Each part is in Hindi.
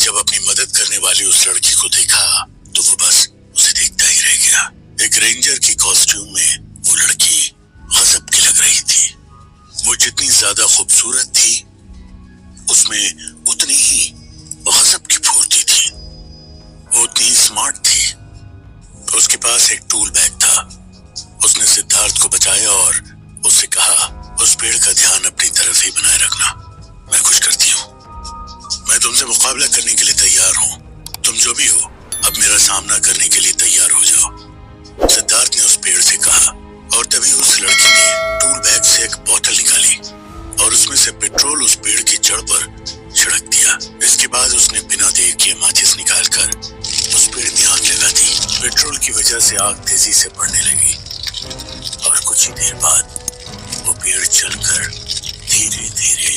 जब अपनी मदद करने वाली उस लड़की को देखा तो वो बस उसे देखता ही रह गया। एक रेंजर की कॉस्ट्यूम में वो लड़की गजब की लग रही थी। वो जितनी ज्यादा खूबसूरत थी उसमें उतनी ही गजब की फुर्ती थी। वो उतनी ही स्मार्ट थी। उसके पास एक टूल बैग था। उसने सिद्धार्थ को बचाया और उससे कहा, उस पेड़ का ध्यान अपनी तरफ ही बनाए रखना, मैं कुछ करती हूँ। मैं तुमसे मुकाबला करने के लिए तैयार हूँ। तुम जो भी हो अब मेरा सामना करने के लिए तैयार हो जाओ, सिद्धार्थ ने उस पेड़ से कहा। और तभी उस लड़की ने टूल बैग से एक बोतल निकाली और उसमें से पेट्रोल उस पेड़ की जड़ पर छिड़क दिया। इसके बाद उसने बिना देर किए माचिस निकालकर उस पेड़ में आग लगा दी। पेट्रोल की वजह से आग तेजी से बढ़ने लगी और कुछ ही देर बाद वो पेड़ जलकर धीरे धीरे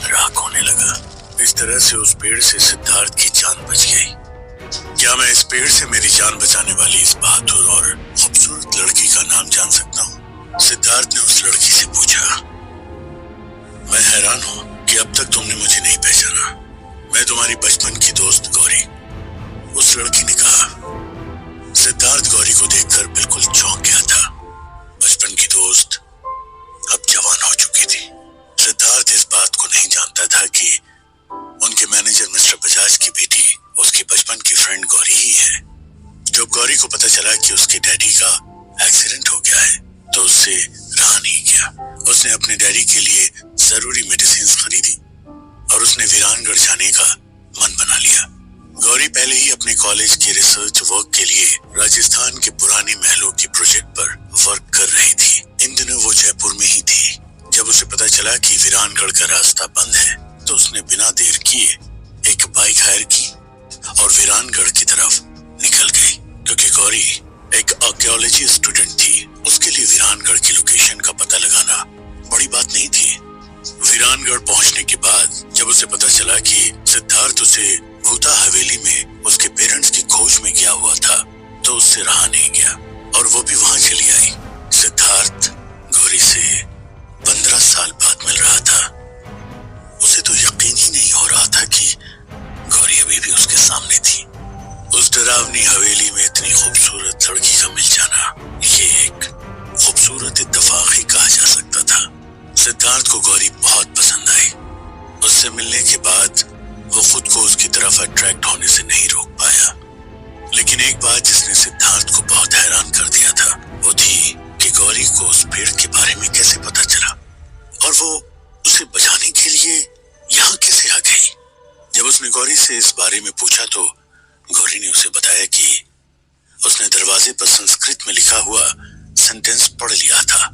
राख होने लगा। इस तरह से उस पेड़ से सिद्धार्थ की जान बच गई। क्या मैं इस पेड़ से मेरी जान बचाने वाली इस बहादुर और खूबसूरत लड़की का नाम जान सकता हूँ? सिद्धार्थ ने उस लड़की से पूछा। मैं हैरान हूँ कि अब तक तुमने मुझे नहीं पहचाना। मैं तुम्हारी बचपन की दोस्त गौरी, उस लड़की ने कहा। सिद्धार्थ गौरी को देखकर बिल्कुल चौंक गया था। बचपन की दोस्त अब जवान हो चुकी थी। सिद्धार्थ इस बात को नहीं जानता था कि उनके मैनेजर मिस्टर बजाज की बेटी उसके बचपन की फ्रेंड गौरी ही है। जब गौरी को पता चला कि उसके डैडी का एक्सीडेंट हो गया है तो उससे रहा नहीं गया। उसने अपने डैडी के लिए जरूरी मेडिसिन खरीदी और उसने वीरानगढ़ जाने का मन बना लिया। गौरी पहले ही अपने कॉलेज के रिसर्च वर्क के लिए राजस्थान के पुराने महलों के प्रोजेक्ट पर वर्क कर रही थी। इन दिनों वो जयपुर में ही थी। जब उसे पता चला कि वीरानगढ़ का रास्ता बंद है तो उसने बिना देर किए एक बाइक हायर की और वीरानगढ़ की तरफ निकल गई। क्योंकि गौरी एक आर्कियोलॉजी स्टूडेंट थी, उसके लिए वीरानगढ़ की लोकेशन का पता लगाना बड़ी बात नहीं थी। वीरानगढ़ पहुंचने के बाद जब उसे पता चला कि सिद्धार्थ उसे भूता हवेली में उसके पेरेंट्स की खोज में गया हुआ था तो उससे रहा नहीं गया और वो भी वहां चली आई। सिद्धार्थ गौरी से 15 साल बाद मिल रहा था। उसे तो यकीन ही नहीं हो रहा था कि गौरी अभी भी उसके सामने थी। उस डरावनी हवेली में इतनी खूबसूरत लड़की का मिल जाना ये एक खूबसूरत इत्तेफाक ही कहा जा सकता था। सिद्धार्थ को गौरी बहुत पसंद आई। उससे मिलने के बाद वो खुद को उसकी तरफ अट्रैक्ट होने से नहीं रोक पाया। लेकिन एक बात जिसने सिद्धार्थ को बहुत हैरान कर दिया था वो थी कि गौरी को उस पेड़ के बारे में कैसे पता चला और वो उसे बचाने के लिए यहाँ कैसे आ गई। जब उसने गौरी से इस बारे में पूछा तो गौरी ने उसे बताया कि उसने दरवाजे पर संस्कृत में लिखा हुआ सेंटेंस पढ़ लिया था।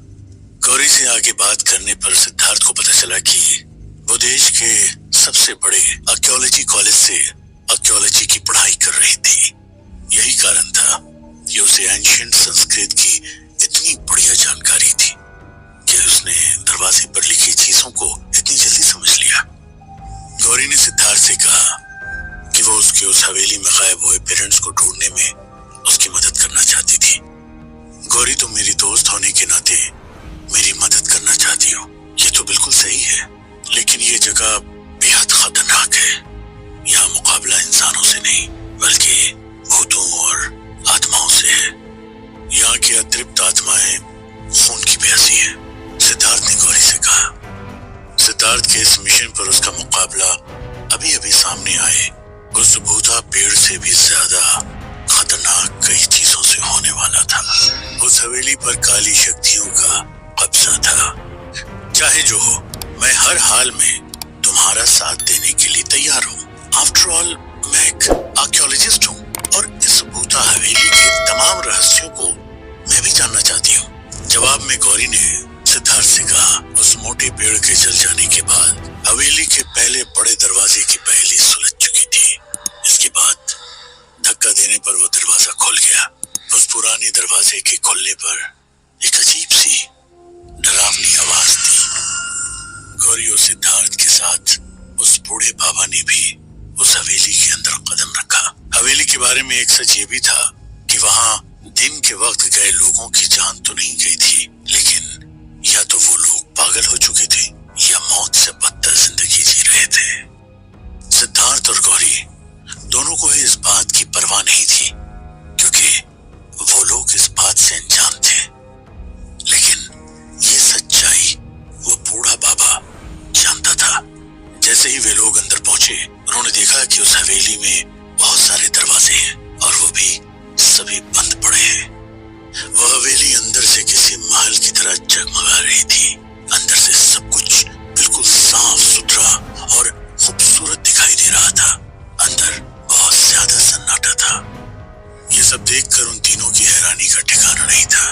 गौरी से आगे बात करने पर सिद्धार्थ को पता चला कि वो देश के सबसे बड़े आर्कियोलॉजी कॉलेज से आर्कियोलॉजी की पढ़ाई कर रही थी। यही कारण था कि उसे एंशिएंट संस्कृत की इतनी बढ़िया जानकारी थी कि उसने दरवाजे पर लिखी चीजों को इतनी जल्दी समझ लिया। गौरी ने सिद्धार्थ से कहा कि वो उसके उस हवेली में गायब हुए पेरेंट्स को ढूंढने में उसकी मदद करना चाहती थी। गौरी, तुम मेरी दोस्त होने के नाते मेरी मदद करना चाहती हो, ये तो बिल्कुल सही है, लेकिन ये जगह बेहद खतरनाक है। यहाँ मुकाबला इंसानों से नहीं बल्कि भूतों और आत्माओं से है। यहाँ की अतृप्त आत्माएं खून की प्यासी है, सिद्धार्थ ने गौरी से कहा। सिद्धार्थ के इस मिशन पर उसका मुकाबला अभी अभी सामने आए उस भूता पेड़ से भी ज्यादा खतरनाक कई चीजों से होने वाला था। उस हवेली पर काली शक्तियों का कब्जा था। चाहे जो हो, मैं हर हाल में तुम्हारा साथ देने के लिए तैयार हूँ। आफ्टर ऑल मैं एक आर्कियोलॉजिस्ट हूँ और इस भूता हवेली के तमाम रहस्यों को मैं भी जानना चाहती हूँ। जवाब में गौरी ने सिद्धार्थ से कहा। उस मोटे पेड़ के जल जाने के बाद हवेली के पहले बड़े दरवाजे की पहेली सुलझ चुकी थी। इसके बाद धक्का देने पर वो दरवाजा खुल गया। उस पुराने दरवाजे के खुलने पर एक अजीब सी डरावनी आवाज थी। गौरी और सिद्धार्थ के साथ उस बूढ़े बाबा ने भी उस हवेली के अंदर कदम रखा। हवेली के बारे में एक सच ये भी था कि वहां दिन के वक्त गए लोगों की जान तो नहीं गई थी, लेकिन या तो वो लोग पागल हो चुके थे या मौत से बदतर जिंदगी जी रहे थे। सिद्धार्थ और गौरी बात की परवाह नहीं थी, क्योंकि वो लोग इस बात से अनजान थे। लेकिन ये सच्चाई वो बूढ़ा बाबा जानता था। जैसे ही वे लोग अंदर पहुंचे, उन्होंने देखा कि उस हवेली में बहुत सारे दरवाजे हैं और वो भी सभी बंद पड़े हैं। वह हवेली अंदर से किसी महल की तरह जगमगा रही थी। अंदर से सब कुछ बिल्कुल साफ सुथरा और खूबसूरत दिखाई दे रहा था। अंदर बहुत ज्यादा सन्नाटा था। ये सब देखकर उन तीनों की हैरानी का ठिकाना नहीं था।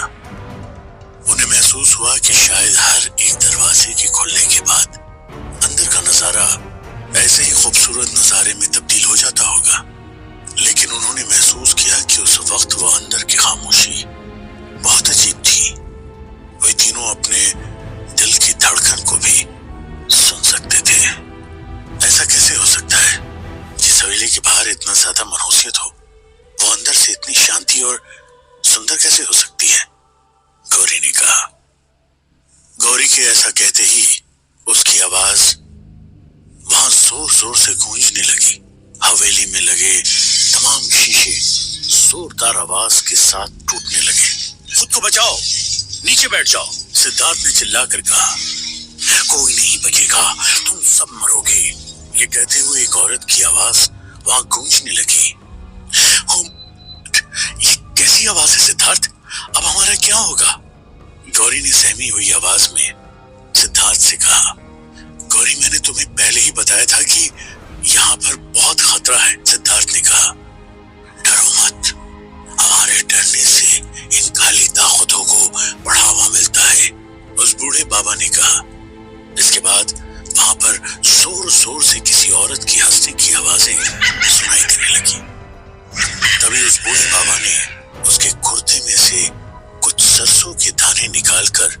उन्हें महसूस हुआ कि शायद हर एक दरवाजे के खुलने के बाद अंदर का नजारा ऐसे ही खूबसूरत नजारे में तब्दील हो जाता होगा। लेकिन उन्होंने महसूस किया कि उस वक्त वो अंदर की खामोशी बहुत अजीब थी। वे तीनों अपने दिल की धड़कन को भी सुन सकते थे। ऐसा कैसे हो सकता है? जिस हवेली के बाहर इतना ज्यादा मनहूसियत हो, वो अंदर से इतनी शांति और सुंदर कैसे हो सकती है? गौरी ने कहा। गौरी के ऐसा कहते ही उसकी आवाज वहां जोर जोर से गूंजने लगी। हवेली में लगे तमाम शीशे जोरदार आवाज के साथ टूटने लगे। खुद को बचाओ, नीचे बैठ जाओ, सिद्धार्थ ने चिल्लाकर कहा। कोई नहीं बचेगा, तुम सब मरोगे। ये कहते हुए एक औरत की आवाज वहां गूंजने लगी। ये कैसी आवाज है सिद्धार्थ? अब हमारा क्या होगा? गौरी ने सहमी हुई आवाज में सिद्धार्थ से कहा। गौरी, मैंने तुम्हें पहले ही बताया था कि यहाँ पर बहुत खतरा है। सिद्धार्थ ने कहा। डरो मत, हमारे डरने से इन काली ताकतों को बढ़ावा मिलता है, उस बूढ़े बाबा ने कहा। इसके बाद वहां पर जोर जोर से किसी औरत की हंसने की आवाजें सुनाई देने लगी। तभी उस बूढ़े बाबा ने उसके कुर्ते में से कुछ सरसों के दाने निकालकर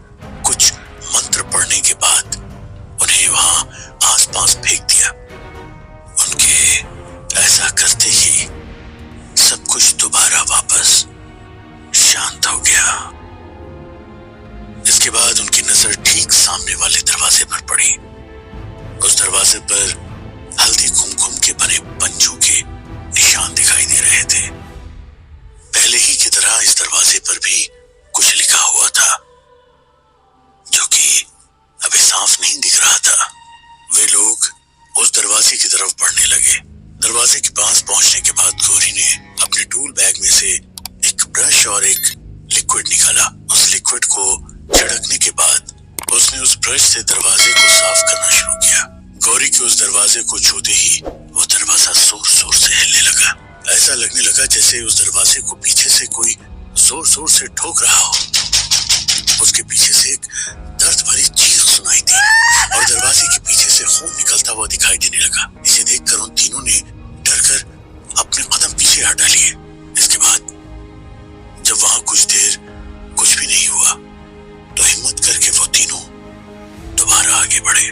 कुछ मंत्र पढ़ने के बाद उन्हें वहां आसपास फेंक दिया। उनके ऐसा करते ही सब कुछ दोबारा वापस शांत हो गया। इसके बाद उनकी नजर ठीक सामने वाले दरवाजे पर पड़ी। उस दरवाजे पर हल्दी कुमकुम के बने पंचों के निशान दिखाई दे रहे थे। पहले ही की तरह इस दरवाजे पर भी कुछ लिखा हुआ था, जो कि अभी साफ नहीं दिख रहा था। वे लोग उस दरवाजे की तरफ बढ़ने लगे। दरवाजे के पास पहुंचने के बाद गौरी ने अपने टूल बैग में से एक ब्रश और एक लिक्विड निकाला। उस लिक्विड को छिड़कने के बाद उसने उस ब्रश से दरवाजे को साफ करना शुरू किया। गौरी के उस दरवाजे को छूते ही वो दरवाजा जोर जोर से हिलने लगा। ऐसा लगने लगा जैसे उस दरवाजे को पीछे से कोई जोर जोर से ठोक रहा हो। उसके पीछे से एक दर्द भरी चीख सुनाई दी और दरवाजे के पीछे से खून निकलता हुआ दिखाई देने लगा। इसे देखकर उन तीनों ने डरकर अपने कदम पीछे हटा लिए। इसके बाद जब वहां कुछ देर कुछ भी नहीं हुआ, तो हिम्मत करके वो तीनों दोबारा आगे बढ़े।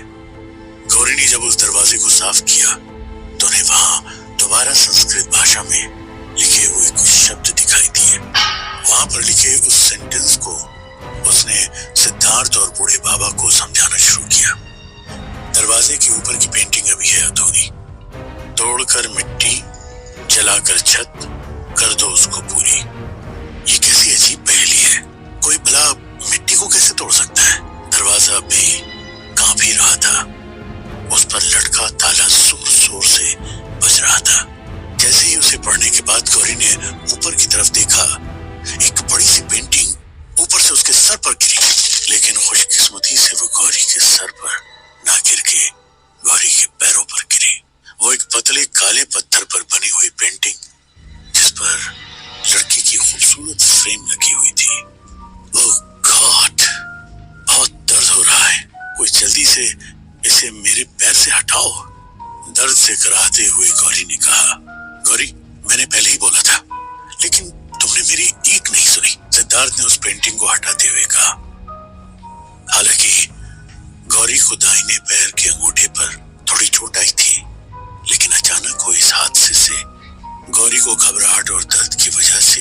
गौरी ने जब उस दरवाजे को साफ किया, तो उन्हें वहां दोबारा संस्कृत भाषा में लिखे हुए कुछ शब्द दिखाई दिए। वहां पर लिखे उस सेंटेंस को उसने सिद्धार्थ और बूढ़े बाबा को समझाना शुरू किया। दरवाजे के ऊपर की पेंटिंग अभी है अधूरी। तोड़कर मिट्टी, जलाकर छत, कर दो उसको पूरी। ये कैसी अजीब पहेली है? कोई भला मिट्टी को कैसे तोड़ सकता है? दरवाजा भी कांप ही रहा था। उस पर लटका ताला जोर जोर से बज रहा था। जैसे ही उसे पढ़ने के बाद गौरी ने ऊपर की तरफ देखा, एक बड़ी सी पेंटिंग ऊपर से उसके सर पर गिरी। लेकिन खुशकिस्मती से वो गौरी के सर पर ना गिर के गौरी के पैरों पर गिरी। वो एक पतले काले पत्थर पर बनी हुई पेंटिंग, जिस पर लड़की की खूबसूरत फ्रेम लगी हुई थी। ओह गॉड, बहुत दर्द हो रहा है, कोई जल्दी से इसे मेरे पैर से हटाओ, दर्द से कराहते हुए गौरी ने कहा। गौरी, मैंने पहले ही बोला था, लेकिन तुमने मेरी एक नहीं सुनी, सिद्धार्थ ने उस पेंटिंग को हटाते हुए कहा। हालांकि गौरी को दाहिने पैर के अंगूठे पर थोड़ी चोट आई थी, लेकिन अचानक हुए इस हादसे से गौरी को घबराहट और दर्द की वजह से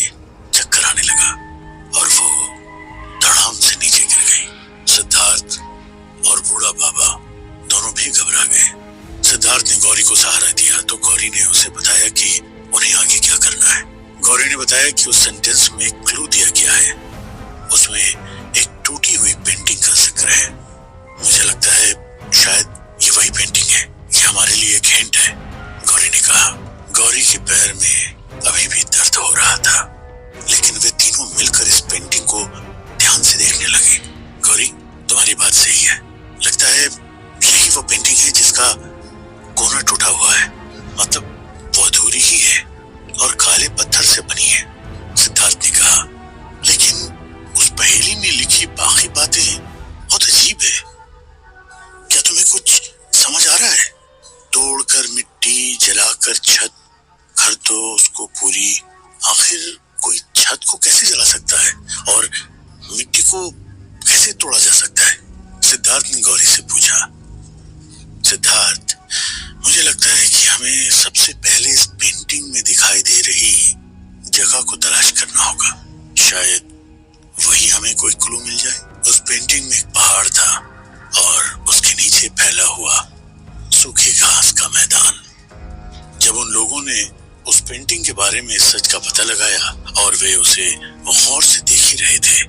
चक्कर आने लगा और वो धड़ाम से नीचे गिर गई। सिद्धार्थ और बूढ़ा बाबा दोनों भी घबरा गए। सिद्धार्थ ने गौरी को सहारा दिया तो गौरी ने उसे बताया कि उन्हें आगे गौरी ने बताया कि उस सेंटेंस में एक क्लू दिया गया है, उसमें एक टूटी हुई पेंटिंग का जिक्र है। मुझे लगता है शायद ये वही पेंटिंग है, ये हमारे लिए एक हिंट है, गौरी ने कहा। गौरी के पैर में अभी भी दर्द हो रहा था, लेकिन वे तीनों मिलकर इस पेंटिंग को ध्यान से देखने लगे। गौरी, तुम्हारी बात सही है, लगता है यही वो पेंटिंग है जिसका कोना टूटा हुआ है, मतलब वो अधूरी ही है और काले पत्थर से बनी है, सिद्धार्थ ने कहा। लेकिन उस पहेली में लिखी बाकी बातें बहुत अजीब है, क्या तुम्हें कुछ समझ आ रहा है? तोड़कर मिट्टी, जलाकर छत, घर तो उसको पूरी, आखिर कोई छत को कैसे जला सकता है और मिट्टी को कैसे तोड़ा जा सकता है? सिद्धार्थ ने गौरी से पूछा। सिद्धार्थ, मुझे लगता है कि हमें सबसे पहले इस पेंटिंग में दिखाई दे रही जगह को तलाश करना होगा, शायद वही हमें कोई क्लू मिल जाए। उस पेंटिंग में एक पहाड़ था और उसके नीचे फैला हुआ सूखे घास का मैदान। जब उन लोगों ने उस पेंटिंग के बारे में सच का पता लगाया और वे उसे गौर से देख ही रहे थे,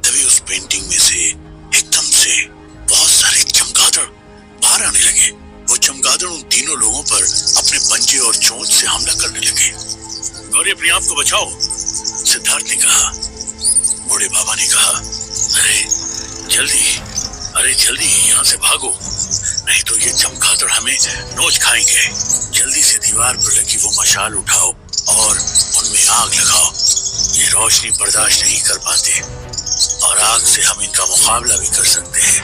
तभी उस पेंटिंग में से एकदम से बहुत सारे चमगादड़ बाहर आने लगे। वो चमगादड़ उन तीनों लोगों पर अपने पंजे और चोंच से हमला करने लगे। गौरी, अपने आप को बचाओ, सिद्धार्थ ने कहा। बूढ़े बाबा ने कहा, अरे जल्दी यहाँ से भागो, नहीं तो ये चमगादड़ हमें नोच खाएंगे। जल्दी से दीवार पर लगी वो मशाल उठाओ और उनमें आग लगाओ, ये रोशनी बर्दाश्त नहीं कर पाते और आग से हम इनका मुकाबला भी कर सकते हैं,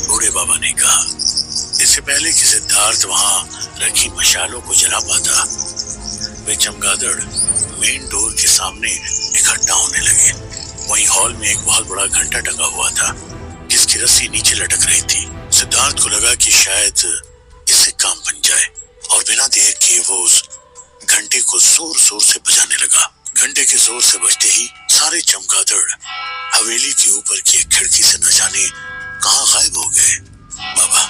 बूढ़े बाबा ने कहा। इससे पहले कि सिद्धार्थ वहां रखी मशालों को जला पाता, वे चमगादड़ मेन डोर के सामने इकट्ठा होने लगे। वहीं हॉल में एक बहुत बड़ा घंटा टंगा हुआ था, जिसकी रस्सी नीचे लटक रही थी। सिद्धार्थ को लगा कि शायद इससे काम बन जाए और बिना देर किए वो उस घंटे को जोर जोर से बजाने लगा। घंटे के जोर से बजते ही सारे चमगादड़ हवेली के ऊपर की एक खिड़की से न जाने कहां गायब हो गए। बाबा,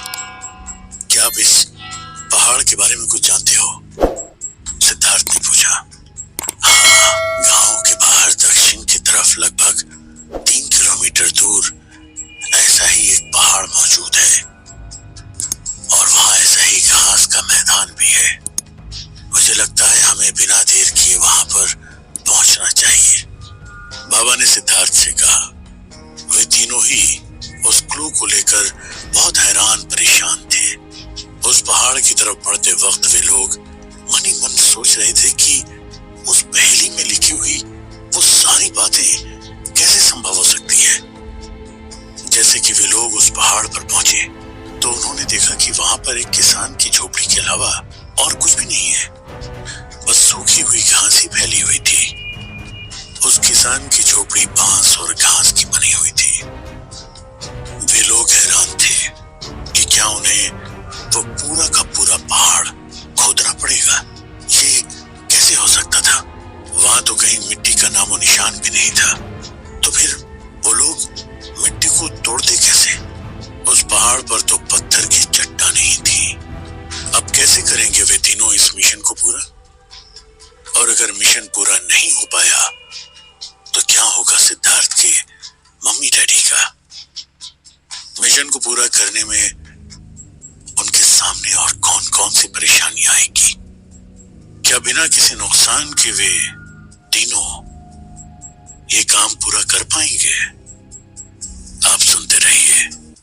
क्या आप इस पहाड़ के बारे में कुछ जानते हो? सिद्धार्थ ने पूछा। हाँ, गांव के बाहर दक्षिण की तरफ लगभग 3 किलोमीटर दूर ऐसा ही एक पहाड़ मौजूद है और वहां ऐसा ही घास का मैदान भी है। मुझे लगता है हमें बिना देर किए वहां पर पहुंचना चाहिए, बाबा ने सिद्धार्थ से कहा। वे तीनों ही उस क्लू को लेकर बहुत हैरान परेशान थे। उस पहाड़ की तरफ बढ़ते वक्त वे लोग मन ही मन सोच रहे थे कि उस पहेली में लिखी हुई वो सारी बातें कैसे संभव हो सकती है। जैसे कि वे लोग उस पहाड़ पर पहुंचे तो उन्होंने देखा कि वहां पर एक किसान की झोपड़ी के अलावा और कुछ भी नहीं है, बस सूखी हुई घास ही फैली हुई थी। उस किसान की झोपड़ी बांस और घास की बनी हुई थी। वे लोग हैरान थे कि क्या उन्हें वो पूरा का पूरा पहाड़ खोदना पड़ेगा। ये कैसे हो सकता था? वहां तो कहीं मिट्टी का नामो निशान भी नहीं था, तो फिर वो लोग मिट्टी को तोड़ते कैसे? उस पहाड़ पर तो पत्थर की चट्टानें ही थी। अब कैसे करेंगे वे तीनों इस मिशन को पूरा? और अगर मिशन पूरा नहीं हो पाया तो क्या होगा सिद्धार्थ के मम्मी डैडी का? मिशन को पूरा करने में उनके सामने और कौन कौन सी परेशानियां आएगी? क्या बिना किसी नुकसान के वे तीनों ये काम पूरा कर पाएंगे? आप सुनते रहिए